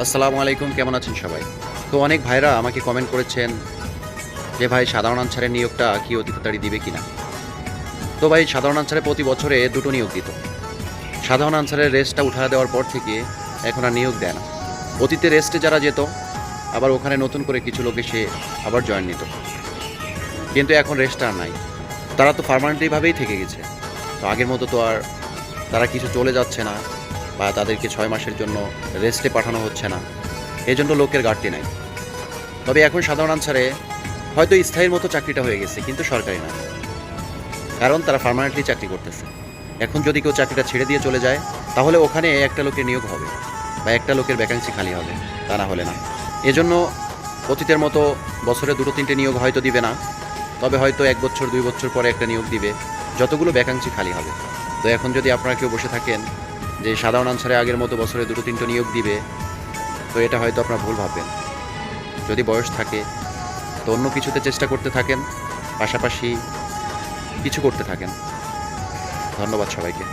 আসসালামু আলাইকুম, কেমন আছেন সবাই? তো অনেক ভাইরা আমাকে কমেন্ট করেছেন যে ভাই সাধারণ আনসারের নিয়োগটা কি অতি তাড়াতাড়ি দিবে কিনা। তো ভাই সাধারণ আনসারে প্রতি বছরে দুটো নিয়োগ দিত। সাধারণ আনসারের রেস্টটা উঠা দেওয়ার পর থেকে এখন আর নিয়োগ দেয় না। অতীতে রেস্টে যারা যেত আবার ওখানে নতুন করে কিছু লোক এসে আবার জয়েন নিত, কিন্তু এখন রেস্ট আর নাই। তারা তো পার্মানেন্টলিভাবেই থেকে গেছে। তো আগের মতো তো আর তারা কিছু চলে যাচ্ছে না বা তাদেরকে 6 মাসের জন্য রেস্টে পাঠানো হচ্ছে না, এই জন্য লোকের ঘাটতি নাই। তবে এখন সাধারণ আনসারে হয়তো স্থায়ীর মতো চাকরিটা হয়ে গেছে, কিন্তু সরকারি না, কারণ তারা পার্মানেন্টলি চাকরি করতেছে। এখন যদি কেউ চাকরিটা ছেড়ে দিয়ে চলে যায়, তাহলে ওখানে একটা লোকের নিয়োগ হবে বা একটা লোকের ভ্যাকান্সি খালি হবে, তা না হলে না। এজন্য অতীতের মতো বছরে দুটো তিনটে নিয়োগ হয়তো দিবে না, তবে হয়তো 1 বছর 2 বছর পরে একটা নিয়োগ দিবে, যতগুলো ভ্যাকান্সি খালি হবে। তো এখন যদি আপনারা কেউ বসে থাকেন যে সাধারণ আনসারে আগের মতো বছরে দুটো তিনটে নিয়োগ দিবে, তো এটা হয়তো আপনারা ভুল ভাববেন। যদি বয়স থাকে তো অন্য কিছুতে চেষ্টা করতে থাকেন, পাশাপাশি কিছু করতে থাকেন। ধন্যবাদ সবাইকে।